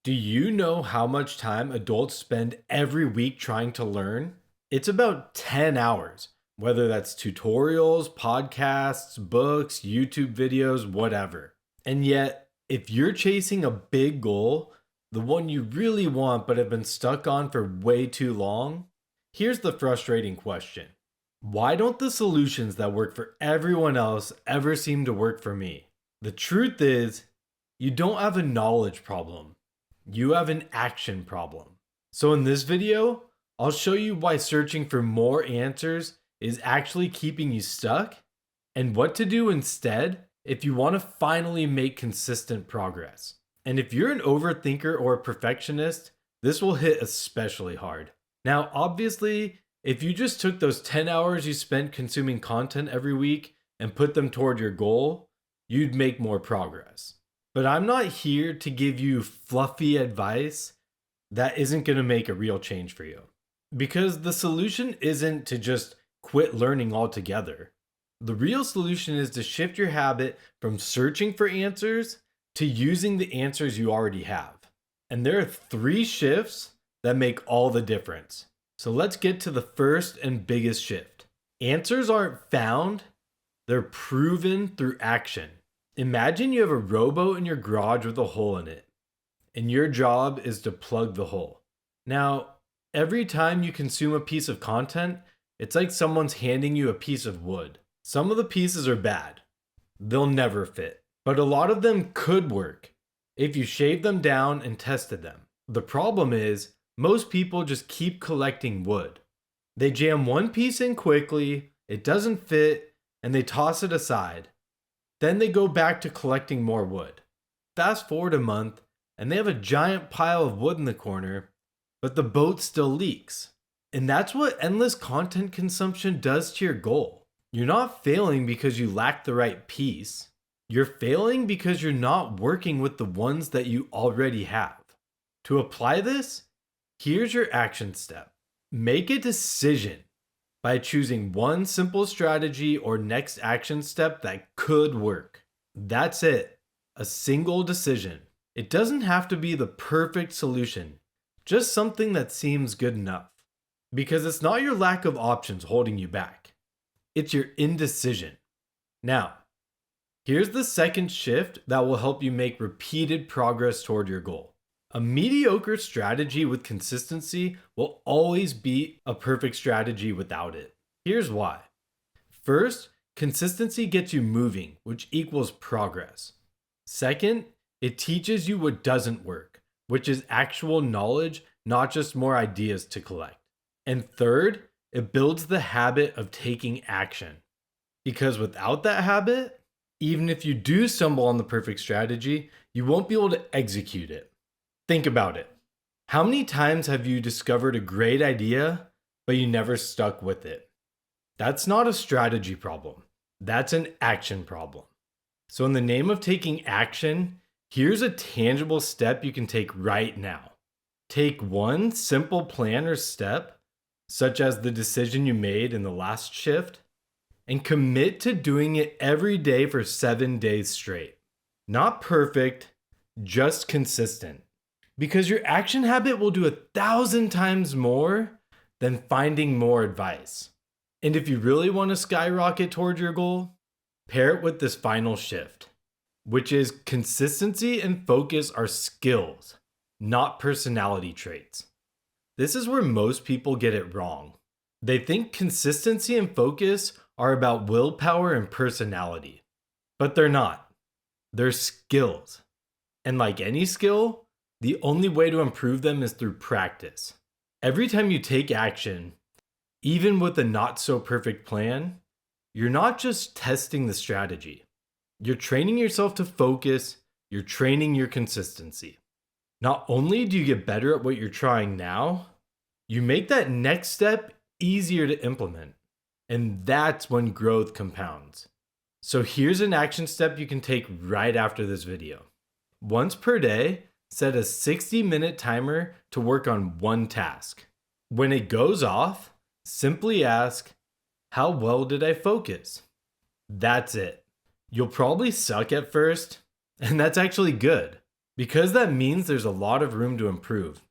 Do you know how much time adults spend every week trying to learn? It's about 10 hours, whether that's tutorials, podcasts, books, YouTube videos, whatever. And yet, if you're chasing a big goal, the one you really want but have been stuck on for way too long, here's the frustrating question. Why don't the solutions that work for everyone else ever seem to work for me? The truth is, you don't have a knowledge problem. You have an action problem. So in this video, I'll show you why searching for more answers is actually keeping you stuck and what to do instead if you want to finally make consistent progress. And if you're an overthinker or a perfectionist, this will hit especially hard. Now, obviously, if you just took those 10 hours you spent consuming content every week and put them toward your goal, you'd make more progress. But I'm not here to give you fluffy advice that isn't going to make a real change for you. Because the solution isn't to just quit learning altogether. The real solution is to shift your habit from searching for answers to using the answers you already have. And there are 3 shifts that make all the difference. So let's get to the first and biggest shift. Answers aren't found, they're proven through action. Imagine you have a rowboat in your garage with a hole in it, and your job is to plug the hole. Now, every time you consume a piece of content, it's like someone's handing you a piece of wood. Some of the pieces are bad. They'll never fit. But a lot of them could work if you shaved them down and tested them. The problem is, most people just keep collecting wood. They jam one piece in quickly, it doesn't fit, and they toss it aside. Then they go back to collecting more wood. Fast forward a month, and they have a giant pile of wood in the corner, but the boat still leaks. And that's what endless content consumption does to your goal. You're not failing because you lack the right piece. You're failing because you're not working with the ones that you already have. To apply this, here's your action step. Make a decision by choosing one simple strategy or next action step that could work. That's it. A single decision. It doesn't have to be the perfect solution, just something that seems good enough. Because it's not your lack of options holding you back, it's your indecision. Now, here's the second shift that will help you make repeated progress toward your goal. A mediocre strategy with consistency will always beat a perfect strategy without it. Here's why. First, consistency gets you moving, which equals progress. Second, it teaches you what doesn't work, which is actual knowledge, not just more ideas to collect. And third, it builds the habit of taking action. Because without that habit, even if you do stumble on the perfect strategy, you won't be able to execute it. Think about it. How many times have you discovered a great idea, but you never stuck with it? That's not a strategy problem. That's an action problem. So in the name of taking action, here's a tangible step you can take right now. Take one simple plan or step, such as the decision you made in the last shift, and commit to doing it every day for 7 days straight. Not perfect, just consistent. Because your action habit will do 1,000 times more than finding more advice. And if you really want to skyrocket toward your goal, pair it with this final shift, which is consistency and focus are skills, not personality traits. This is where most people get it wrong. They think consistency and focus are about willpower and personality, but they're not. They're skills. And like any skill, the only way to improve them is through practice. Every time you take action, even with a not so perfect plan, you're not just testing the strategy. You're training yourself to focus, you're training your consistency. Not only do you get better at what you're trying now, you make that next step easier to implement. And that's when growth compounds. So here's an action step you can take right after this video. Once per day, set a 60-minute timer to work on one task. When it goes off, simply ask, how well did I focus? That's it. You'll probably suck at first, and that's actually good. because that means there's a lot of room to improve.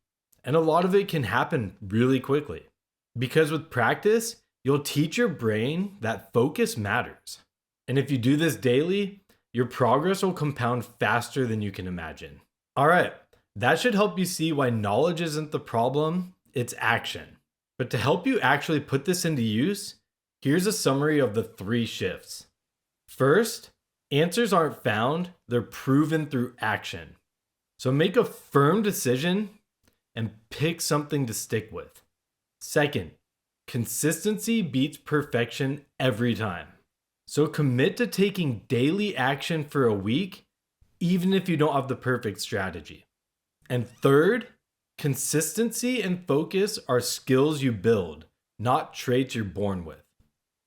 And a lot of it can happen really quickly. Because with practice, you'll teach your brain that focus matters. And if you do this daily, your progress will compound faster than you can imagine. All right, that should help you see why knowledge isn't the problem, it's action. But to help you actually put this into use, here's a summary of the 3 shifts. First, answers aren't found, they're proven through action. So make a firm decision and pick something to stick with. Second, consistency beats perfection every time. So commit to taking daily action for a week, even if you don't have the perfect strategy. And third, consistency and focus are skills you build, not traits you're born with.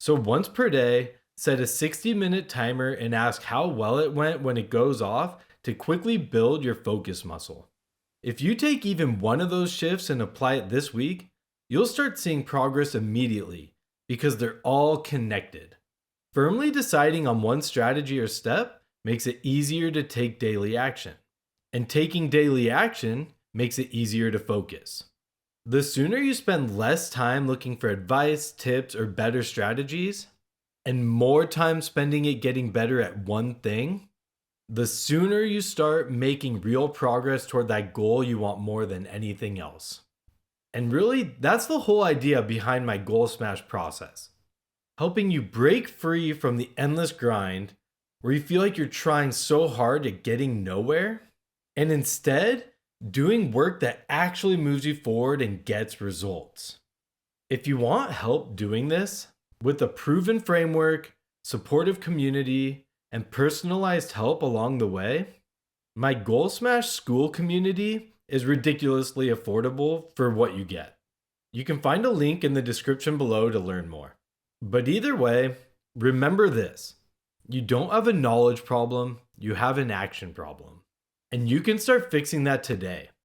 So once per day, set a 60-minute timer and ask how well it went when it goes off to quickly build your focus muscle. If you take even one of those shifts and apply it this week, you'll start seeing progress immediately because they're all connected. Firmly deciding on one strategy or step makes it easier to take daily action. And taking daily action makes it easier to focus. The sooner you spend less time looking for advice, tips, or better strategies, and more time spending it getting better at one thing, the sooner you start making real progress toward that goal you want more than anything else. And really, that's the whole idea behind my goal smash process. Helping you break free from the endless grind where you feel like you're trying so hard at getting nowhere, and instead, doing work that actually moves you forward and gets results. If you want help doing this, with a proven framework, supportive community, and personalized help along the way, my Goal Smash school community is ridiculously affordable for what you get. You can find a link in the description below to learn more. But either way, remember this. You don't have a knowledge problem, you have an action problem. And you can start fixing that today.